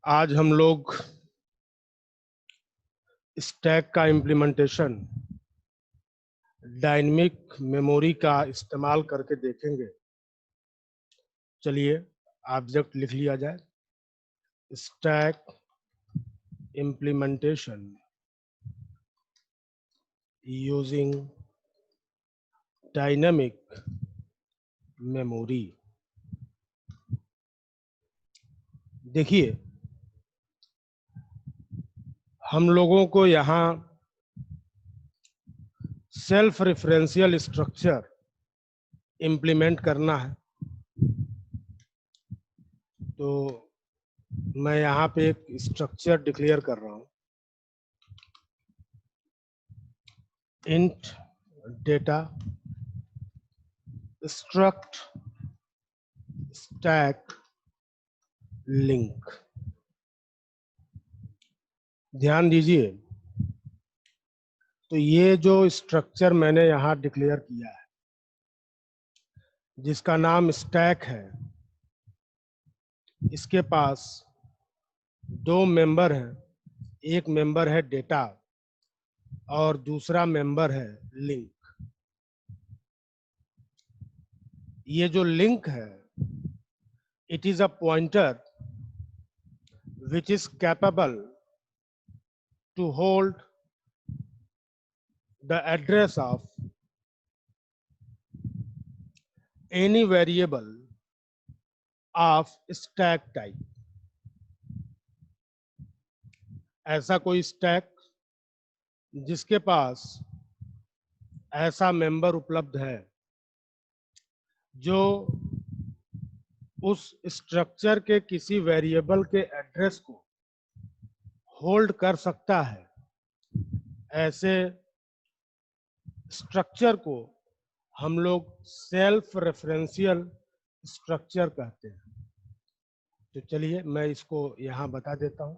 आज हम लोग स्टैक का इम्प्लीमेंटेशन डायनेमिक मेमोरी का इस्तेमाल करके देखेंगे। चलिए ऑब्जेक्ट लिख लिया जाए। Stack implementation using dynamic memory. देखिए, हम लोगों को यहाँ सेल्फ रेफरेंशियल स्ट्रक्चर इम्प्लीमेंट करना है। तो मैं यहाँ पे एक स्ट्रक्चर डिक्लेयर कर रहा हूँ। Int data struct stack link. ध्यान दीजिए, तो ये जो स्ट्रक्चर मैंने यहाँ डिक्लेयर किया है जिसका नाम स्टैक है, इसके पास दो मेंबर हैं। एक मेंबर है डेटा और दूसरा मेंबर है लिंक। ये जो लिंक है, it is a pointer which is capable to hold the address of any variable of stack type। ऐसा कोई स्टैक जिसके पास ऐसा मेंबर उपलब्ध है जो उस स्ट्रक्चर के किसी वेरिएबल के एड्रेस को होल्ड कर सकता है, ऐसे स्ट्रक्चर को हम लोग सेल्फ रेफरेंशियल स्ट्रक्चर कहते हैं। तो चलिए मैं इसको यहां बता देता हूं।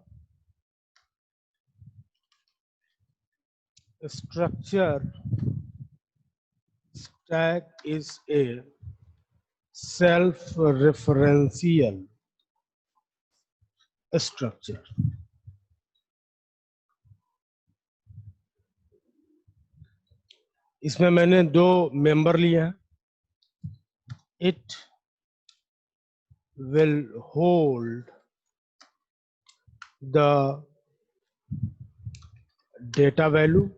Structure stack is a self-referential structure। इसमें मैंने दो मेंबर लिए हैं। It will hold the data value,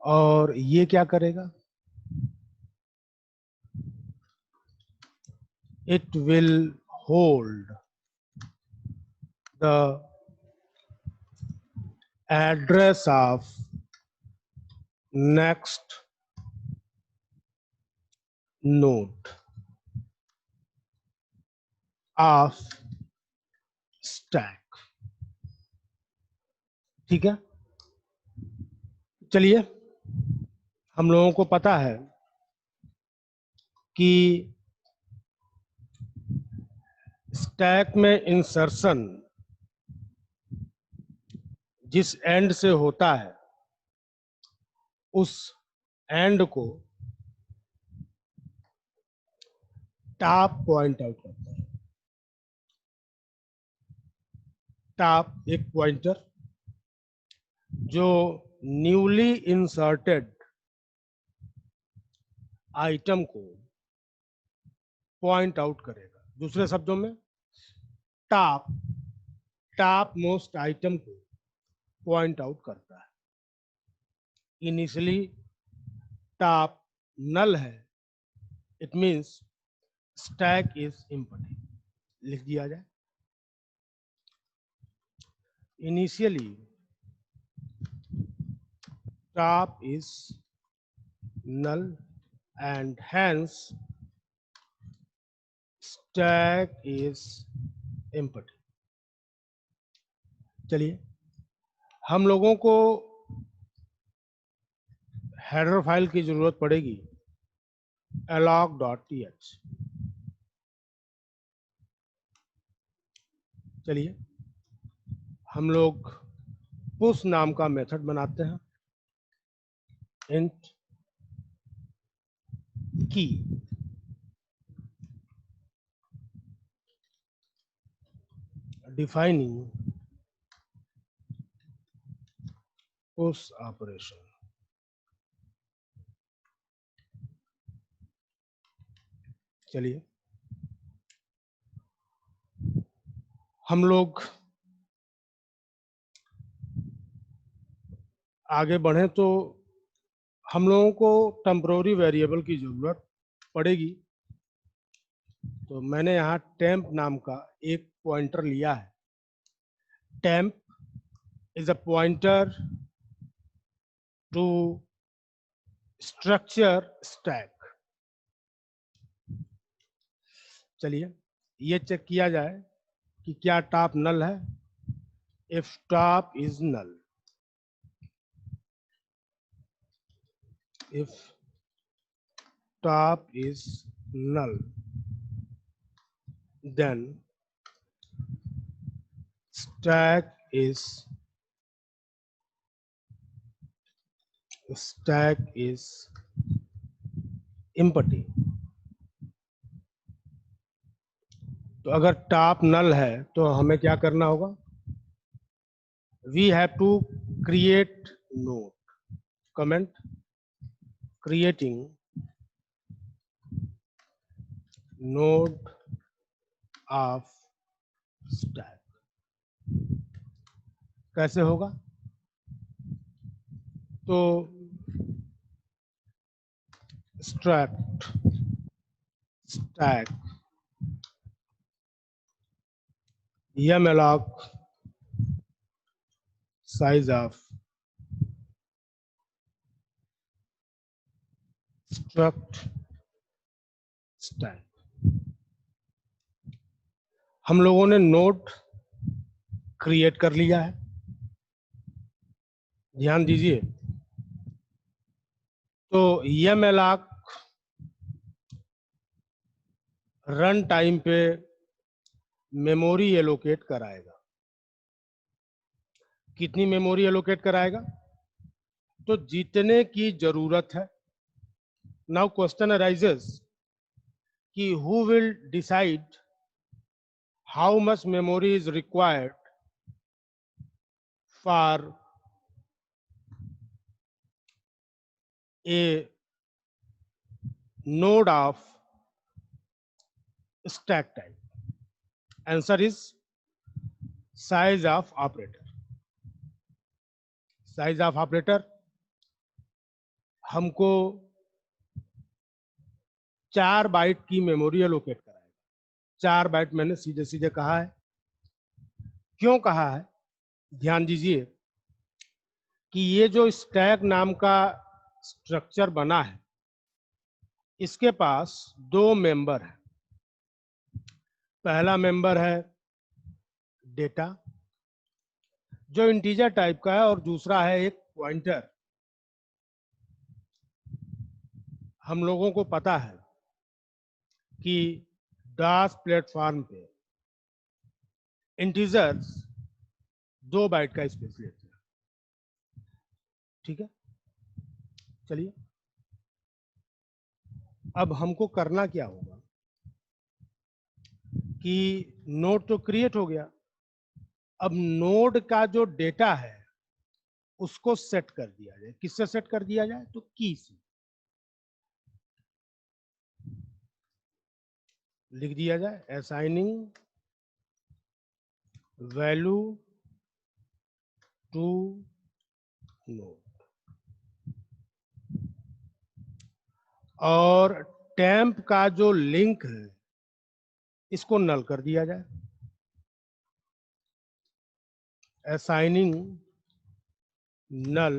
और ये क्या करेगा? It will hold the address of next node of stack। ठीक है, चलिए हम लोगों को पता है कि स्टैक में इंसर्शन जिस एंड से होता है उस एंड को टॉप पॉइंट आउट करता है। टॉप एक पॉइंटर जो न्यूली इंसर्टेड आइटम को पॉइंट आउट करेगा। दूसरे शब्दों में टॉप मोस्ट आइटम को पॉइंट आउट करता है। इनिशियली टॉप नल है, it means stack is empty. लिख दिया जाए, initially top is null and hence stack is empty। चलिए हम लोगों को हेडर फाइल की जरूरत पड़ेगी alloc.th। चलिए हम लोग पुश नाम का मेथड बनाते हैं। इंट की defining push operation. चलिए हम लोग आगे बढ़े तो हम लोगों को टेम्पररी वेरिएबल की जरूरत पड़ेगी। तो मैंने यहाँ टेम्प नाम का एक पॉइंटर लिया है। Temp is a pointer to structure stack. चलिए ये चेक किया जाए कि क्या टॉप नल है। If top is null, if top is null, then stack is empty। तो अगर टॉप नल है तो हमें क्या करना होगा? We have to create node. Comment creating node of stack. कैसे होगा? तो struct stack malloc size of struct stack। हम लोगों ने नोड क्रिएट कर लिया है, ध्यान दीजिए। तो malloc रन टाइम पे मेमोरी एलोकेट कराएगा। कितनी मेमोरी एलोकेट कराएगा? तो जितने की जरूरत है। नाउ क्वेश्चन अराइजेस कि who will decide how much memory is required for a node of stack type? Answer is size of operator। size of operator हमको 4 बाइट की मेमोरी एलोकेट कराएगा। 4 बाइट मैंने सीधे सीधे कहा है। क्यों कहा है? ध्यान दीजिए कि ये जो स्टैक नाम का स्ट्रक्चर बना है, इसके पास 2 मेंबर हैं। पहला मेंबर है डेटा जो इंटीजर टाइप का है, और दूसरा है एक पॉइंटर। हम लोगों को पता है कि डास प्लेटफॉर्म पे इंटीजर्स 2 बाइट का स्पेस लेते हैं। ठीक है, चलिए अब हमको करना क्या होगा कि नोड तो क्रिएट हो गया। अब नोड का जो डेटा है उसको सेट कर दिया जाए। किससे सेट कर दिया जाए? तो की से लिख दिया जाए असाइनिंग वैल्यू टू नोड, और टेम्प का जो लिंक है इसको नल कर दिया जाए। Assigning null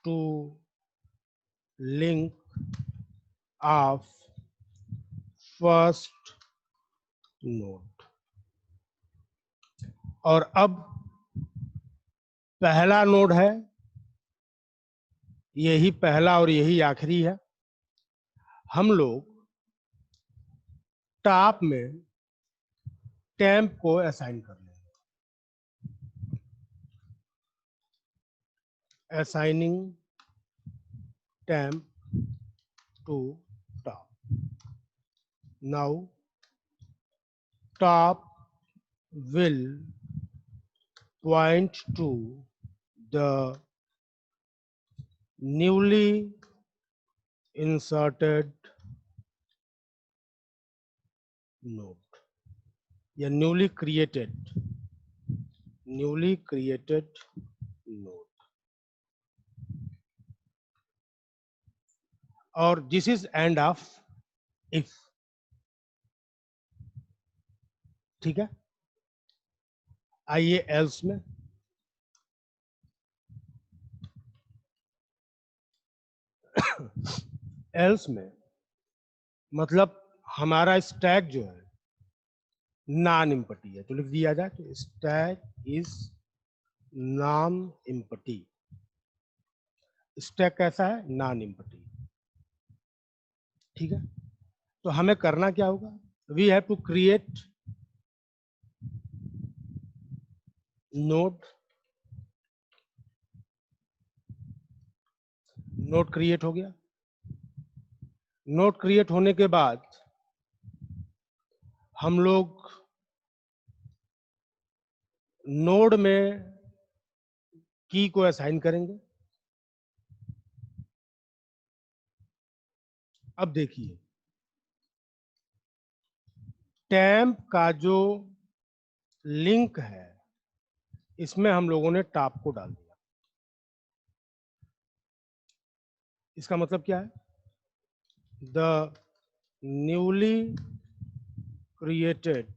to link of first node. और अब पहला नोड है, यही पहला और यही आखिरी है। हम लोग टॉप में टेम्प को असाइन कर लेंगे। Assigning temp to top. Now top will point to the newly inserted node या newly created node और this is end of if. ठीक है, आइए else में. else में मतलब हमारा स्टैक जो है नॉन एम्प्टी है, तो लिख दिया जाए तो stack is non empty. Stack कैसा है? Non empty. ठीक है, तो हमें करना क्या होगा? We have to create node. Node create हो गया. नोड क्रिएट होने के बाद हम लोग नोड में की को असाइन करेंगे. अब देखिए, टैम्प का जो लिंक है इसमें हम लोगों ने टॉप को डाल दिया. इसका मतलब क्या है? The newly created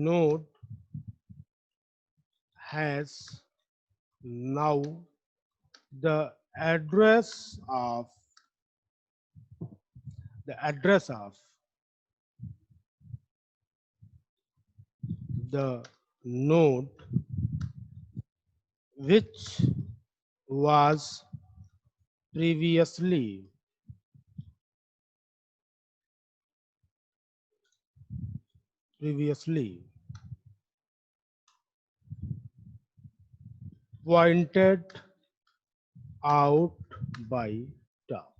node has now the address of the node which was previously pointed out by top.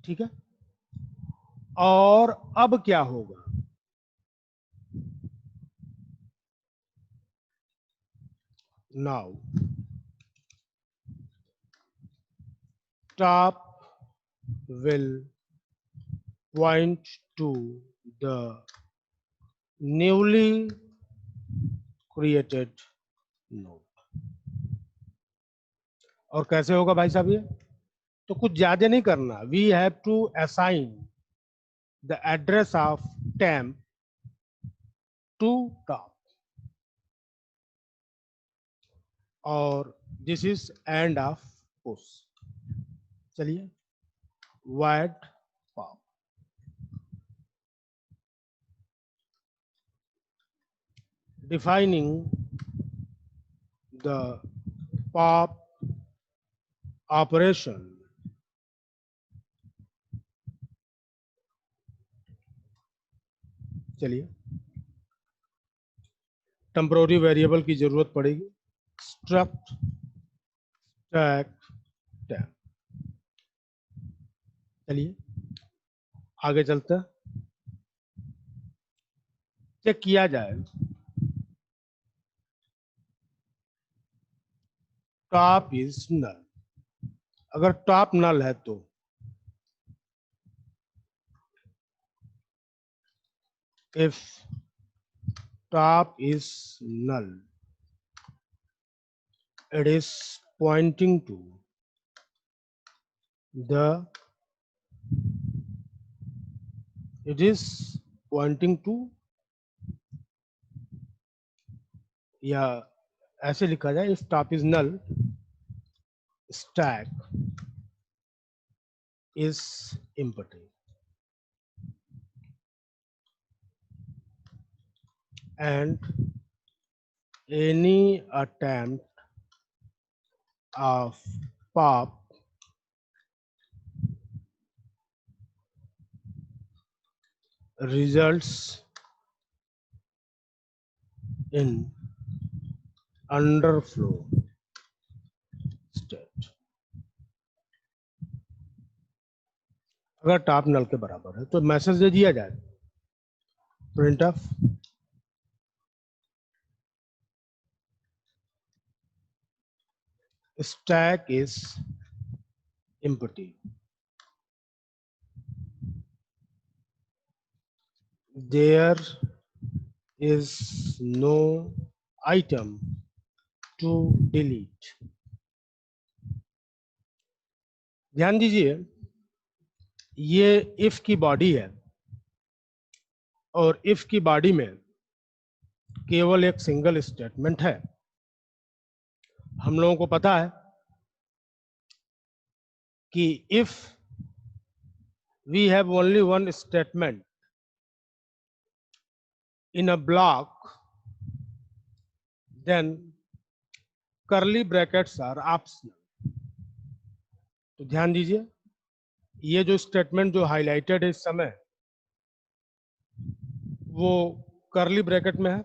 ठीक है, और अब क्या होगा? Now top will point to the newly created node. और कैसे होगा भाई साहब ये? तो कुछ ज्यादा नहीं करना. We have to assign the address of temp to top और this is end of push. चलिए, void pop. Defining the pop operation चलिए, टेम्पोररी वेरिएबल की जरूरत पड़ेगी. Struct stack temp. चलिए आगे चलते हैं. चेक किया जाए टॉप इज नल. अगर टॉप नल है तो if top is null, it is pointing to the या ऐसे लिखा जाए if top is null, stack is empty and any attempt of pop results in underflow state. अगर टॉप नल के बराबर है तो मैसेज दे दिया जाए print of stack is empty. There is no item to delete. ध्यान दीजिए, ये if की बॉडी है और if की बॉडी में केवल एक सिंगल स्टेटमेंट है। हम लोगों को पता है कि if we have only one statement in a block, then curly brackets are optional. तो ध्यान दीजिए, ये जो स्टेटमेंट जो हाईलाइटेड है इस समय, वो कर्ली ब्रैकेट में है।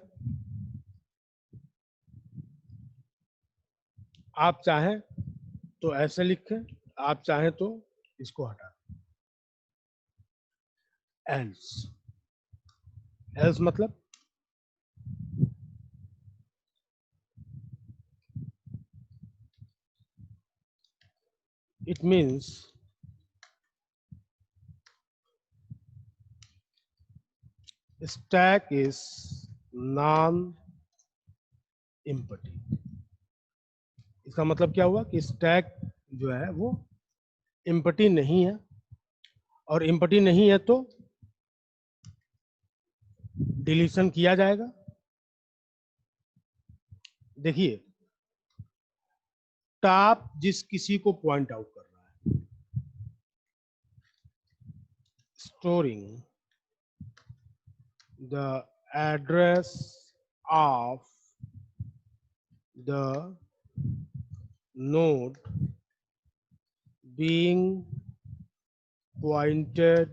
आप चाहें तो ऐसे लिखें, आप चाहें तो इसको हटा दें। एल्स, एल्स मतलब it means stack is non-empty। इसका मतलब क्या हुआ कि स्टैक जो है वो एम्प्टी नहीं है, और एम्प्टी नहीं है तो डिलीशन किया जाएगा। देखिए, टॉप जिस किसी को पॉइंट आउट कर रहा है, storing the address of the node being pointed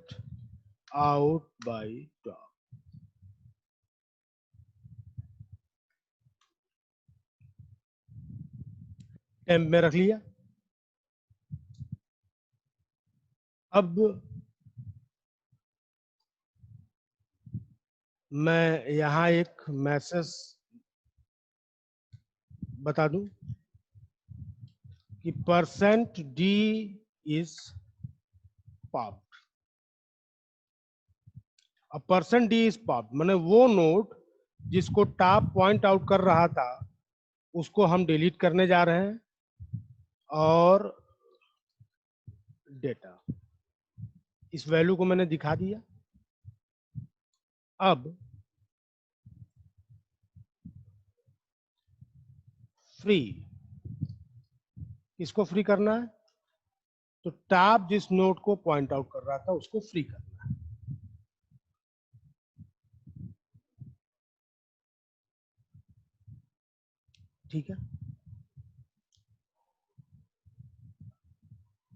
out by top। Temp में रख लिया। अब मैं यहां एक मैसेज बता दूं कि %d इज पॉप्ड। अब %d इज पॉप्ड माने वो नोड जिसको टॉप पॉइंट आउट कर रहा था उसको हम डिलीट करने जा रहे हैं, और डेटा इस वैल्यू को मैंने दिखा दिया। अब फ्री, किसको फ्री करना है? तो टॉप जिस नोड को पॉइंट आउट कर रहा था उसको फ्री करना है। ठीक है,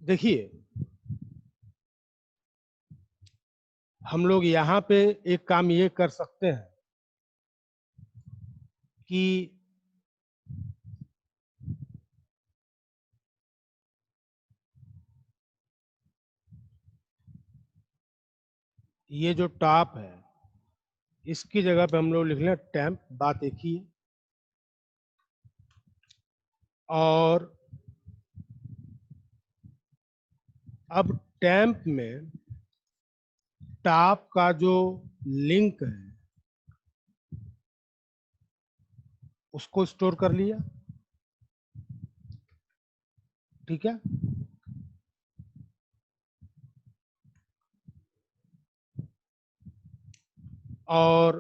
देखिए हम लोग यहां पे एक काम ये कर सकते हैं कि ये जो टॉप है इसकी जगह पे हम लोग लिख लें टेम्प, बात एक ही है। और अब टेम्प में टॉप का जो लिंक है उसको स्टोर कर लिया। ठीक है, और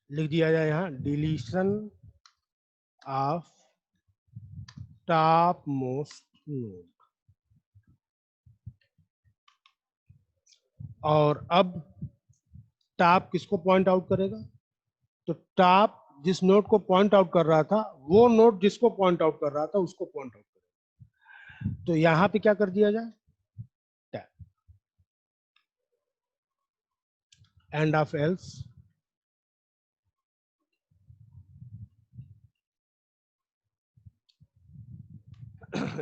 लिख दिया जाए यहां deletion of top most node. और अब टॉप किसको पॉइंट आउट करेगा? तो टॉप जिस नोड को पॉइंट आउट कर रहा था वो नोड जिसको पॉइंट आउट कर रहा था उसको पॉइंट आउट करेगा। तो यहां पे क्या कर दिया जाए? टैप, एंड ऑफ एल्स,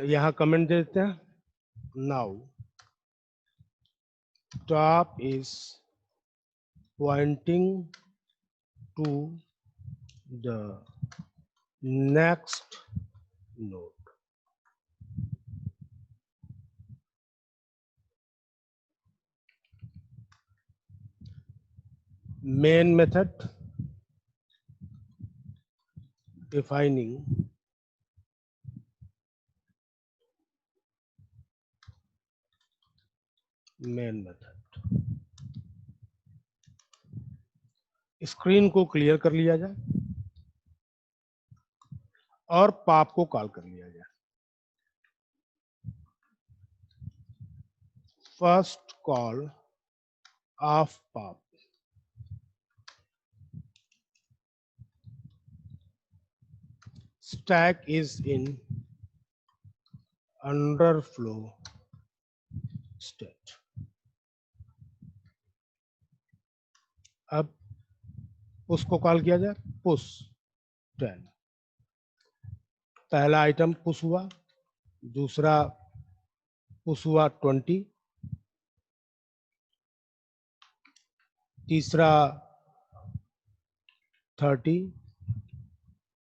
यहाँ कमेंट देते हैं, now top is pointing to the next node. Main method defining main method. Screen को क्लियर कर लिया जाए और पाप को कॉल कर लिया जाए। फर्स्ट कॉल ऑफ पाप, stack is in underflow state. अब पुश को कॉल किया जाए, पुश 10। पहला आइटम पुश हुआ, दूसरा पुश हुआ 20, तीसरा 30,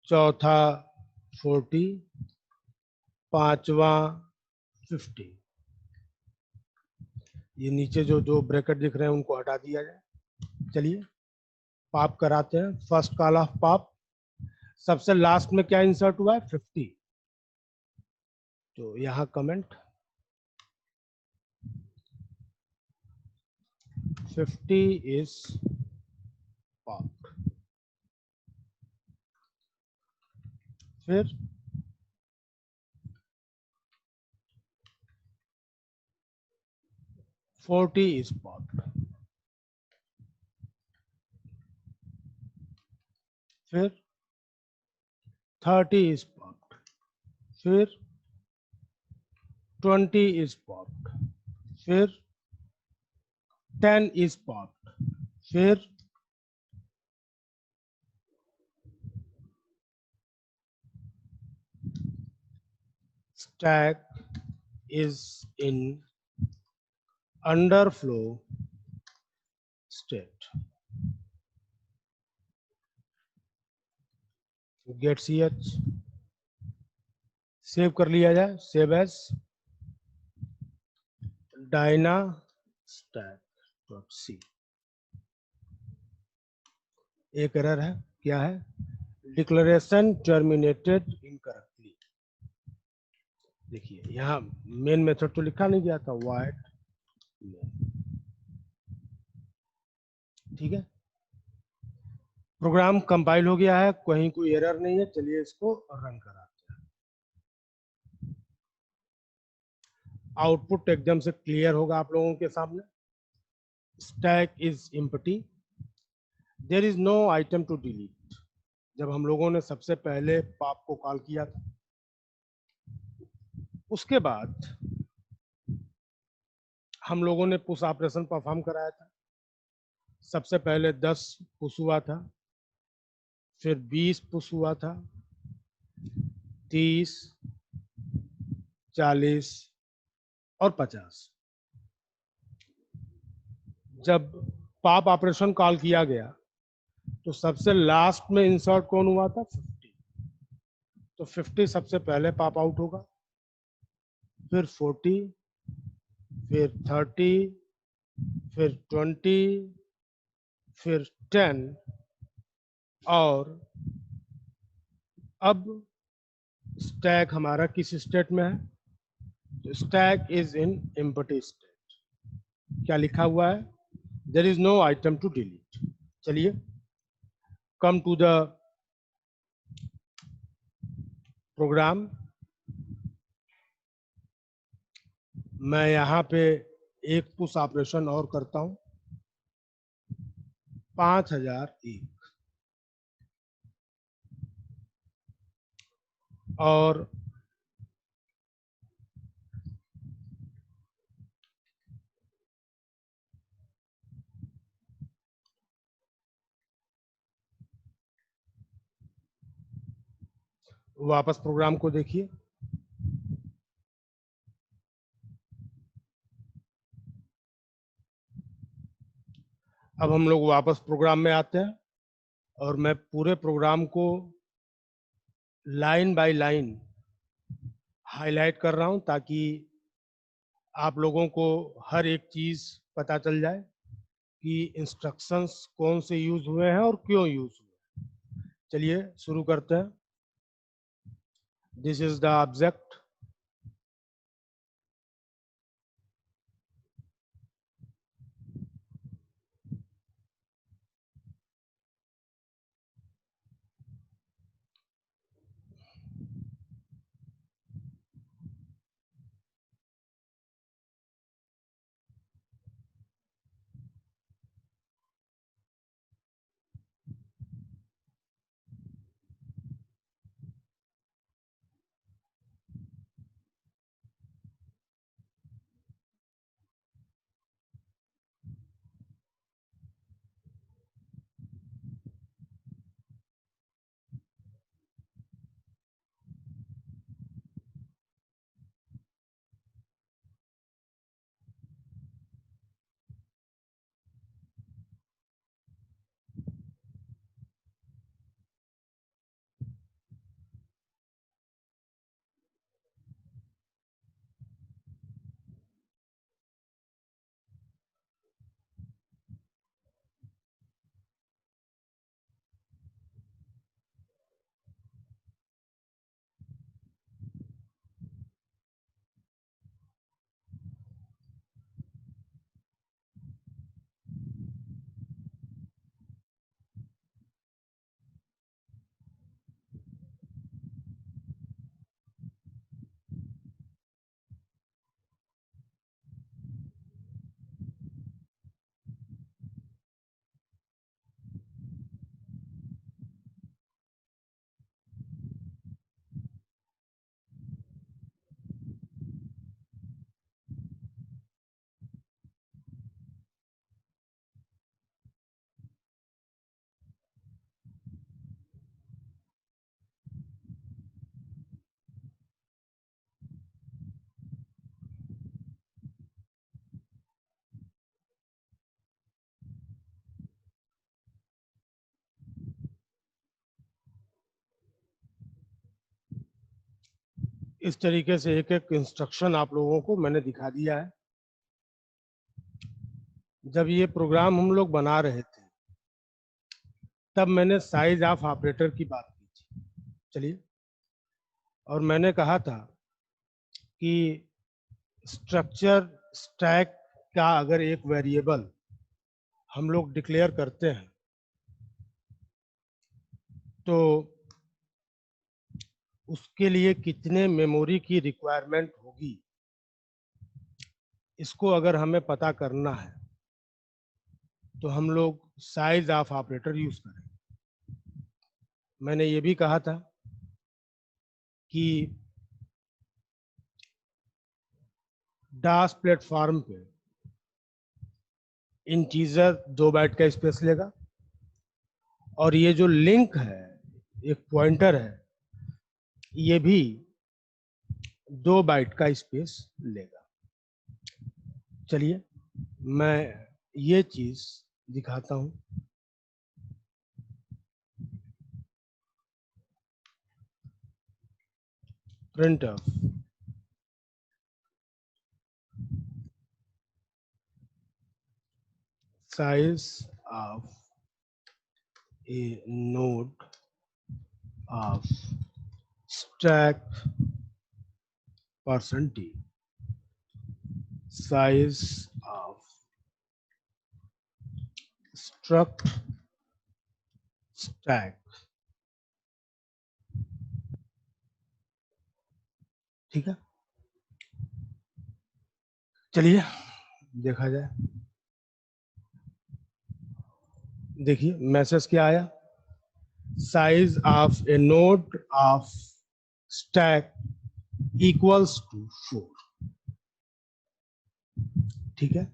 चौथा 40, पांचवा 50। ये नीचे जो जो ब्रैकेट दिख रहे हैं उनको हटा दिया जाए। चलिए पाप कराते हैं। फर्स्ट कॉल ऑफ पाप, सबसे लास्ट में क्या इंसर्ट हुआ है, 50। तो यहाँ कमेंट 50 इज पाप। फिर 40 इज पाप। फिर 30 इज पाप। फिर 20 इज पाप। फिर 10 इज पाप। फिर 'stack is in underflow state'। Get ch save कर लिया जाए, सेव एज dynastack.c। एक एरर है, क्या है, डिक्लेरेशन टर्मिनेटेड इनकरेक्टली। देखिए यहाँ मेन मेथड तो लिखा नहीं गया था, वाइड मेन। ठीक है, प्रोग्राम कंपाइल हो गया है, कहीं कोई एरर नहीं है। चलिए इसको रन कराते हैं। आउटपुट एकदम से क्लियर होगा आप लोगों के सामने। Stack is empty, there is no item to delete. जब हम लोगों ने सबसे पहले पाप को कॉल किया था, उसके बाद हम लोगों ने पुश ऑपरेशन परफॉर्म कराया था। सबसे पहले 10 पुश हुआ था, फिर 20 पुश हुआ था, 30, 40 और 50। जब पाप ऑपरेशन कॉल किया गया तो सबसे लास्ट में इंसर्ट कौन हुआ था, 50। तो 50 सबसे पहले पाप आउट होगा, फिर 40, फिर 30, फिर 20, फिर 10, और अब स्टैक हमारा किस स्टेट में है, तो stack is in empty state. क्या लिखा हुआ है, there is no item to delete. चलिए कम टू द प्रोग्राम। मैं यहाँ पे एक पुश ऑपरेशन और करता हूँ, 5001, और वापस प्रोग्राम को देखिए। अब हम लोग वापस प्रोग्राम में आते हैं और मैं पूरे प्रोग्राम को लाइन बाय लाइन हाईलाइट कर रहा हूं ताकि आप लोगों को हर एक चीज पता चल जाए कि इंस्ट्रक्शंस कौन से यूज हुए हैं और क्यों यूज हुए। चलिए शुरू करते हैं। This is the object. इस तरीके से एक एक इंस्ट्रक्शन आप लोगों को मैंने दिखा दिया है। जब ये प्रोग्राम हम लोग बना रहे थे तब मैंने साइज ऑफ ऑपरेटर की बात की थी। चलिए, और मैंने कहा था कि स्ट्रक्चर स्टैक का अगर एक वेरिएबल हम लोग डिक्लेयर करते हैं तो उसके लिए कितने मेमोरी की रिक्वायरमेंट होगी, इसको अगर हमें पता करना है तो हम लोग साइज ऑफ ऑपरेटर यूज करें। मैंने ये भी कहा था कि डास प्लेटफॉर्म पे इंटीजर 2 बाइट का स्पेस लेगा और ये जो लिंक है, एक पॉइंटर है, ये भी 2 बाइट का स्पेस लेगा। चलिए मैं ये चीज दिखाता हूं। Printf size of a node of stack %d, size of struct stack। ठीक है, चलिए देखा जाए। देखिए मैसेज क्या आया, size of a node of stack equals to 4। ठीक है,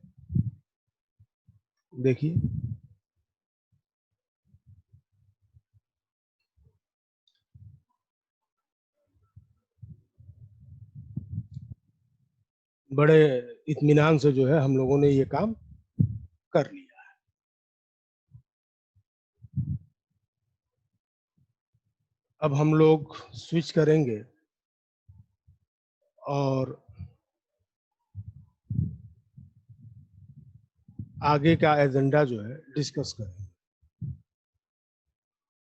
देखिए बड़े इत्मीनान से जो है हम लोगों ने ये काम कर लिया। अब हम लोग स्विच करेंगे और आगे का एजेंडा जो है डिस्कस करेंगे।